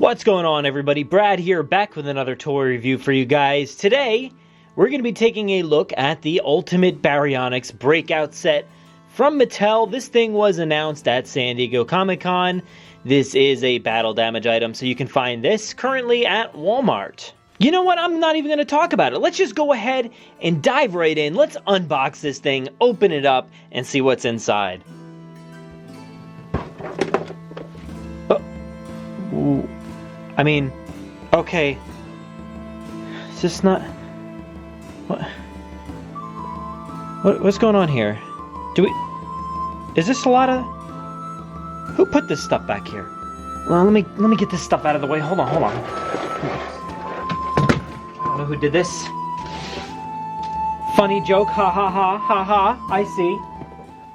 What's going on, everybody? Brad here, back with another toy review for you guys. Today, we're going to be taking a look at the Ultimate Baryonyx Breakout set from Mattel. This thing was announced at San Diego Comic-Con. This is a battle damage item, so you can find this currently at Walmart. You know what? I'm not even going to talk about it. Let's just go ahead and dive right in. Let's unbox this thing, open it up, and see what's inside. Oh. I mean, okay. Is this not... What's going on here? Is this a lot of... Who put this stuff back here? Well, let me get this stuff out of the way. Hold on. I don't know who did this. Funny joke, ha ha ha, ha ha, I see.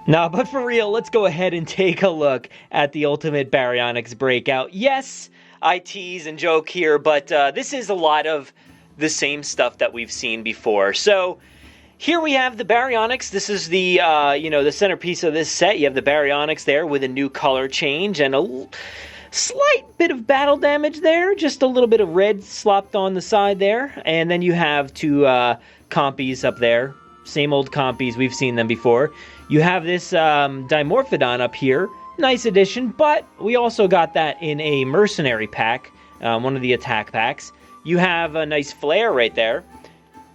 No, but for real, let's go ahead and take a look at the Ultimate Baryonyx Breakout. Yes, I tease and joke here, but this is a lot of the same stuff that we've seen before. So here we have the Baryonyx. This is the the centerpiece of this set. You have the Baryonyx there with a new color change and a slight bit of battle damage there, just a little bit of red slopped on the side there, and then you have two compies up there. Same old compies, we've seen them before. You have this Dimorphodon up here. Nice addition, but we also got that in a mercenary pack, one of the attack packs. You have a nice flare right there.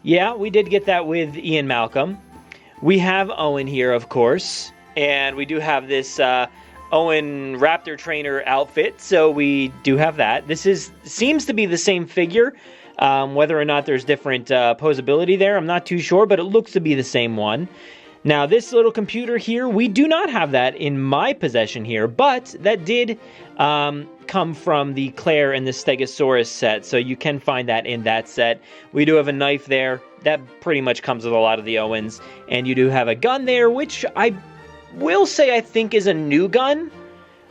Yeah, we did get that with Ian Malcolm. We have Owen here, of course, and we do have this Owen Raptor Trainer outfit, so we do have that. This seems to be the same figure. Whether or not there's different posability there, I'm not too sure, but it looks to be the same one. Now, this little computer here, we do not have that in my possession here, but that did come from the Claire and the Stegosaurus set, so you can find that in that set. We do have a knife there. That pretty much comes with a lot of the Owens. And you do have a gun there, which I will say I think is a new gun.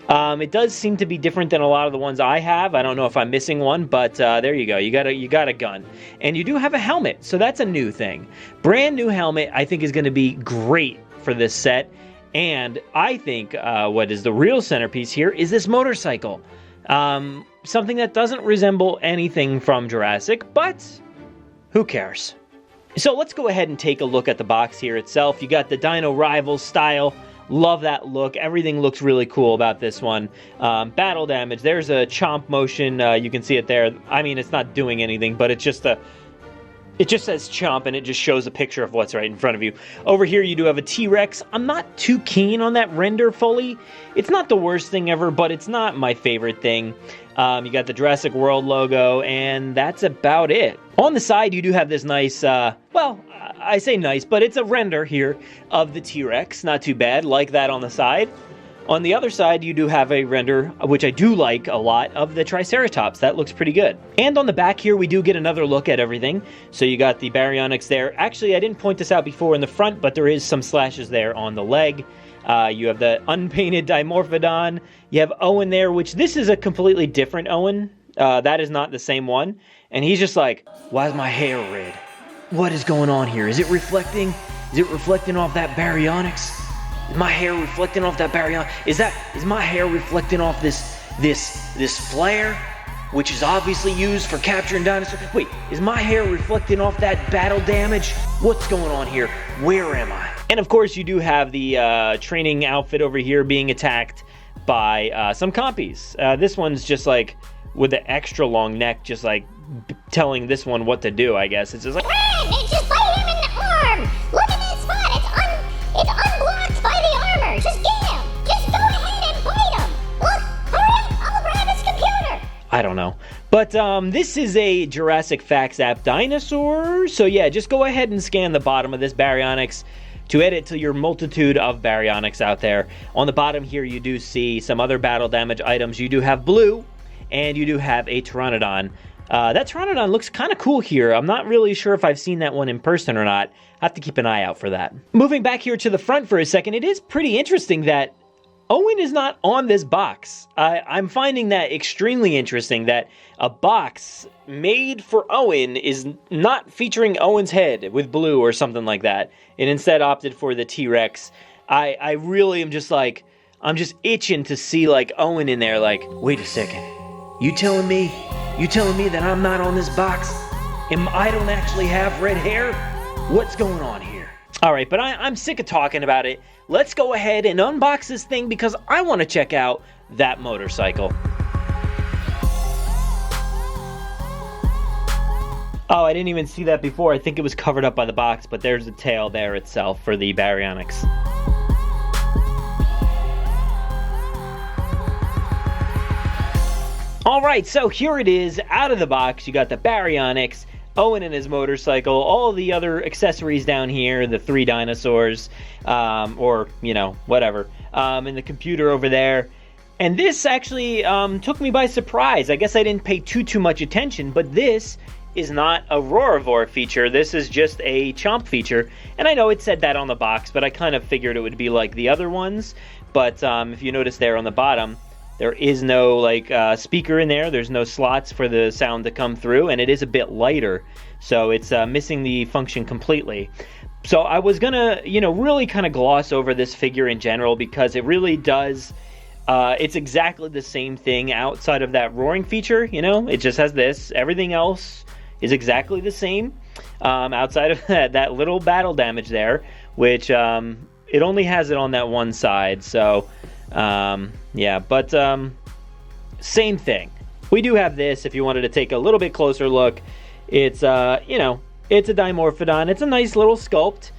It does seem to be different than a lot of the ones I have. I don't know if I'm missing one, but there you go. You got a gun. And you do have a helmet, so that's a new thing. Brand new helmet, I think, is going to be great for this set. And I think what is the real centerpiece here is this motorcycle. Something that doesn't resemble anything from Jurassic, but who cares? So let's go ahead and take a look at the box here itself. You got the Dino Rivals style. Love that look. Everything looks really cool about this one. Battle damage. There's a chomp motion. You can see it there. I mean, it's not doing anything, but it just says chomp, and it just shows a picture of what's right in front of you. Over here, you do have a T-Rex. I'm not too keen on that render fully. It's not the worst thing ever, but it's not my favorite thing. You got the Jurassic World logo, and that's about it. On the side, you do have this nice, I say nice, but it's a render here of the T-Rex. Not too bad, like that on the side. On the other side, you do have a render, which I do like a lot, of the Triceratops. That looks pretty good. And on the back here, we do get another look at everything. So you got the Baryonyx there. Actually, I didn't point this out before in the front, but there is some slashes there on the leg. You have the unpainted Dimorphodon. You have Owen there, which this is a completely different Owen. That is not the same one. And he's just like, why is my hair red? What is going on here? Is it reflecting? Is it reflecting off that Baryonyx? Is my hair reflecting off that Baryonyx? Is my hair reflecting off this flare, which is obviously used for capturing dinosaurs? Wait, is my hair reflecting off that battle damage? What's going on here? Where am I? And of course, you do have the training outfit over here being attacked by some compies. This one's just like with the extra long neck, just like telling this one what to do, I guess. It's just like, It just bite him in the arm! Look at that spot! It's unblocked by the armor! Just get him! Just go ahead and bite him! Look! Hurry up! I'll grab his computer! I don't know. But this is a Jurassic Facts app dinosaur. So yeah, just go ahead and scan the bottom of this Baryonyx to add it to your multitude of Baryonyx out there. On the bottom here, you do see some other battle damage items. You do have blue, and you do have a Pteranodon. That Pteranodon looks kind of cool here. I'm not really sure if I've seen that one in person or not. I have to keep an eye out for that. Moving back here to the front for a second, it is pretty interesting that Owen is not on this box. I'm finding that extremely interesting, that a box made for Owen is not featuring Owen's head with blue or something like that. It instead opted for the T-Rex. I really am just like, I'm just itching to see like Owen in there like, wait a second. You telling me that I'm not on this box? And I don't actually have red hair? What's going on here? All right, but I'm sick of talking about it. Let's go ahead and unbox this thing because I want to check out that motorcycle. Oh, I didn't even see that before. I think it was covered up by the box, but there's the tail there itself for the Baryonyx. All right, so here it is, out of the box. You got the Baryonyx, Owen and his motorcycle, all the other accessories down here, the 3 dinosaurs, or, whatever, and the computer over there. And this actually took me by surprise. I guess I didn't pay too much attention, but this is not a Roarivore feature. This is just a Chomp feature. And I know it said that on the box, but I kind of figured it would be like the other ones. But if you notice there on the bottom, there is no speaker in there. There's no slots for the sound to come through, and it is a bit lighter. So it's missing the function completely. So I was gonna, really kind of gloss over this figure in general because it really does. It's exactly the same thing outside of that roaring feature. It just has this. Everything else is exactly the same outside of that little battle damage there, which it only has it on that one side. So yeah, but same thing. We do have this if you wanted to take a little bit closer look. It's it's a Dimorphodon. It's a nice little sculpt.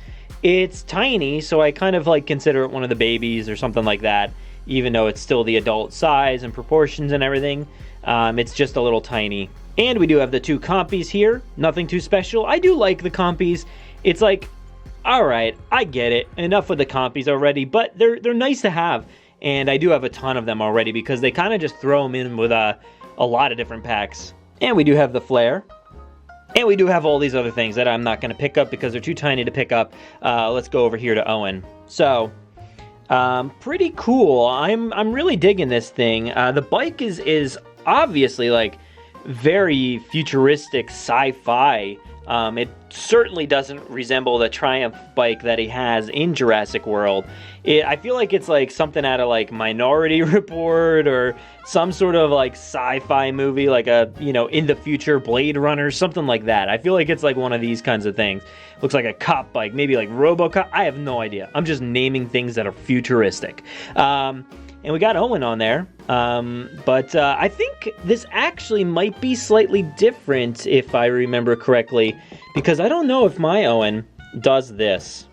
It's tiny, so I kind of consider it one of the babies or something like that, even though it's still the adult size and proportions and everything. It's just a little tiny. And we do have the 2 compies here. Nothing too special. I do like the compies. It's alright, I get it. Enough with the compies already, but they're nice to have. And I do have a ton of them already because they kind of just throw them in with a lot of different packs. And we do have the flare. And we do have all these other things that I'm not going to pick up because they're too tiny to pick up. Let's go over here to Owen. So, pretty cool. I'm really digging this thing. The bike is obviously very futuristic sci-fi. It certainly doesn't resemble the Triumph bike that he has in Jurassic World. I feel like it's something out of Minority Report or some sort of sci-fi movie, a in the future Blade Runner, something like that. I feel like it's one of these kinds of things. Looks like a cop bike, maybe RoboCop. I have no idea. I'm just naming things that are futuristic. And we got Owen on there, but I think this actually might be slightly different if I remember correctly, because I don't know if my Owen does this.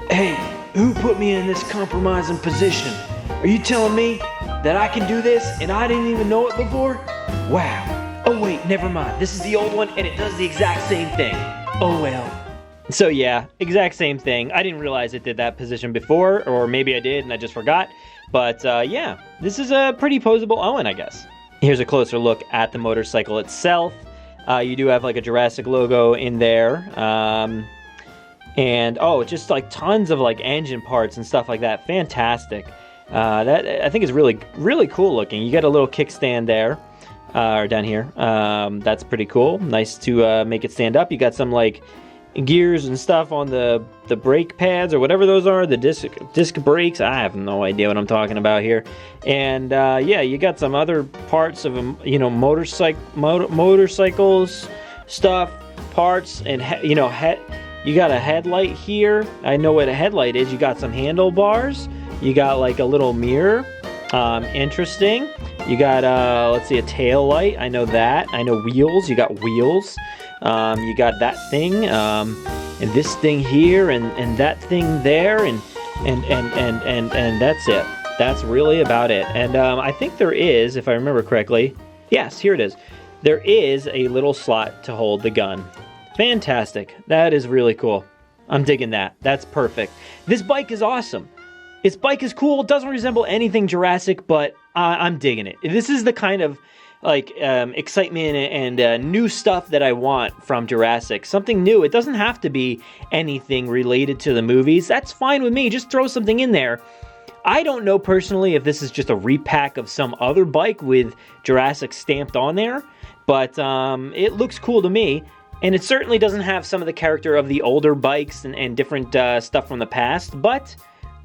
Hey, who put me in this compromising position? Are you telling me that I can do this and I didn't even know it before? Wow. Oh wait, never mind. This is the old one and it does the exact same thing. Oh well. So yeah, exact same thing. I didn't realize it did that position before, or maybe I did and I just forgot. But yeah, this is a pretty posable Owen, I guess. Here's a closer look at the motorcycle itself. You do have a Jurassic logo in there. And oh, just tons of engine parts and stuff like that. Fantastic. That I think is really cool looking. You got a little kickstand there, or down here. That's pretty cool. Nice to make it stand up. You got some gears and stuff on the brake pads or whatever those are, the disc brakes. I have no idea what I'm talking about here. And yeah, you got some other parts of motorcycles stuff, parts, and you got a headlight here. I know what a headlight is. You got some handlebars. You got a little mirror. Interesting. You got let's see, a tail light. I know that. I know wheels. You got wheels. You got that thing, and this thing here, and that thing there, and that's it. That's really about it. And I think there is, if I remember correctly, yes, here it is. There is a little slot to hold the gun. Fantastic. That is really cool. I'm digging that. That's perfect. This bike is awesome. This bike is cool. It doesn't resemble anything Jurassic, but I'm digging it. This is the kind of excitement and new stuff that I want from Jurassic. Something new. It doesn't have to be anything related to the movies. That's fine with me. Just throw something in there. I don't know personally if this is just a repack of some other bike with Jurassic stamped on there, but it looks cool to me. And it certainly doesn't have some of the character of the older bikes and different stuff from the past, but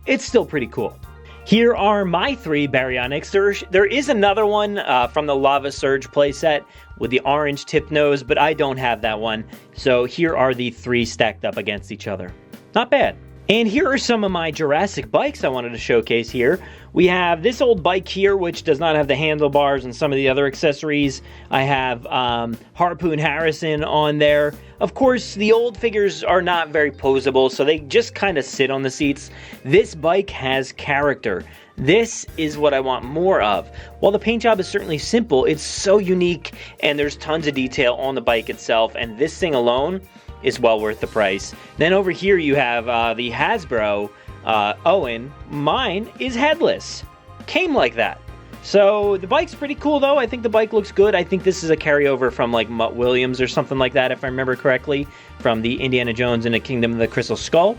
it's still pretty cool. Here are my 3 Baryonyx. There is another one from the Lava Surge playset with the orange tip nose, but I don't have that one. So here are the 3 stacked up against each other. Not bad. And here are some of my Jurassic bikes I wanted to showcase here. We have this old bike here, which does not have the handlebars and some of the other accessories. I have Harpoon Harrison on there. Of course, the old figures are not very posable, so they just kind of sit on the seats. This bike has character. This is what I want more of. While the paint job is certainly simple, it's so unique, and there's tons of detail on the bike itself, and this thing alone is well worth the price. Then over here you have the Hasbro Owen. Mine is headless. Came like that. So the bike's pretty cool though. I think the bike looks good. I think this is a carryover from like Mutt Williams or something like that, if I remember correctly, from the Indiana Jones and the Kingdom of the Crystal Skull.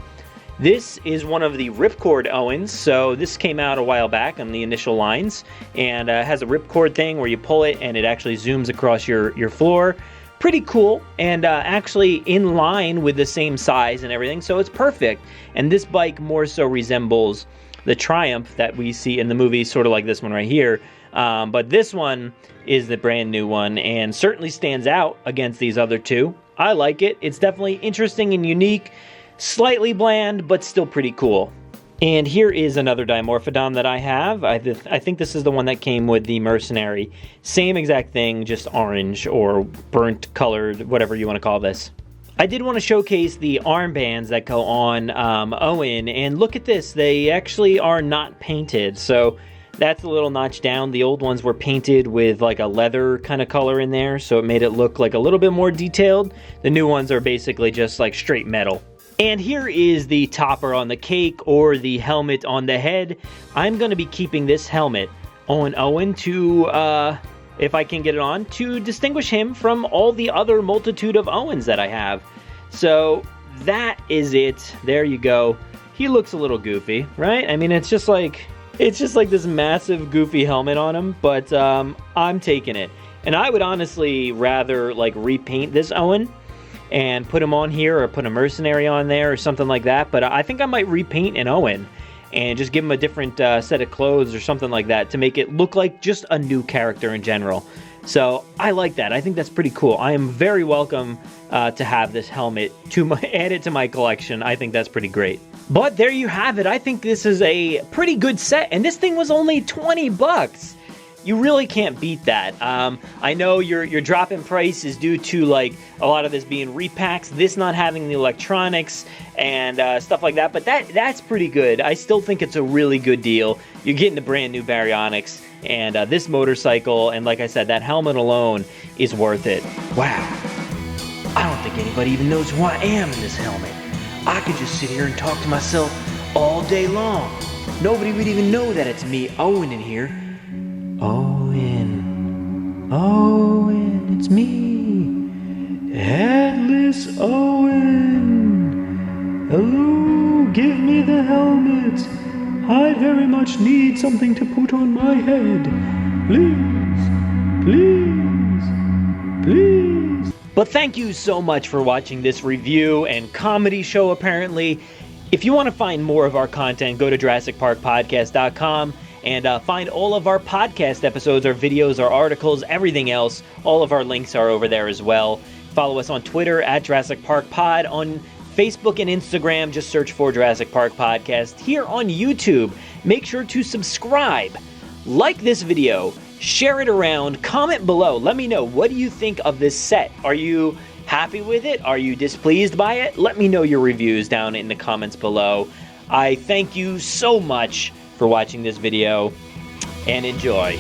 This is one of the Ripcord Owens. So this came out a while back on the initial lines, and has a ripcord thing where you pull it and it actually zooms across your floor. Pretty cool, and actually in line with the same size and everything, so it's perfect. And this bike more so resembles the Triumph that we see in the movie, sort of like this one right here. But this one is the brand new one, and certainly stands out against these other 2. I like it. It's definitely interesting and unique, slightly bland, but still pretty cool. And here is another Dimorphodon that I have. I think this is the one that came with the Mercenary. Same exact thing, just orange or burnt colored, whatever you want to call this. I did want to showcase the armbands that go on Owen, and look at this. They actually are not painted, so that's a little notch down. The old ones were painted with like a leather kind of color in there, so it made it look like a little bit more detailed. The new ones are basically just like straight metal. And here is the topper on the cake, or the helmet on the head. I'm going to be keeping this helmet on Owen to, if I can get it on, to distinguish him from all the other multitude of Owens that I have. So that is it. There you go. He looks a little goofy, right? I mean, it's just like this massive goofy helmet on him, but I'm taking it. And I would honestly rather like repaint this Owen and put him on here, or put a Mercenary on there or something like that. But I think I might repaint an Owen and just give him a different set of clothes or something like that to make it look like just a new character in general. So I like that. I think that's pretty cool. I am very welcome to have this helmet added to my collection. I think that's pretty great. But there you have it. I think this is a pretty good set, and this thing was only 20 bucks. You really can't beat that. I know your drop in price is due to like a lot of this being repacks, this not having the electronics and stuff like that, but that's pretty good. I still think it's a really good deal. You're getting a brand new Baryonyx and this motorcycle, and like I said, that helmet alone is worth it. Wow. I don't think anybody even knows who I am in this helmet. I could just sit here and talk to myself all day long. Nobody would even know that it's me, Owen, in here. Owen, it's me, Headless Owen. Hello, give me the helmet. I very much need something to put on my head. Please. But thank you so much for watching this review and comedy show, apparently. If you want to find more of our content, go to DrassicParkPodcast.com. And find all of our podcast episodes, our videos, our articles, everything else. All of our links are over there as well. Follow us on Twitter at Jurassic Park Pod. On Facebook and Instagram, just search for Jurassic Park Podcast. Here on YouTube, make sure to subscribe. Like this video. Share it around. Comment below. Let me know, what do you think of this set? Are you happy with it? Are you displeased by it? Let me know your reviews down in the comments below. I thank you so much for watching this video, and enjoy.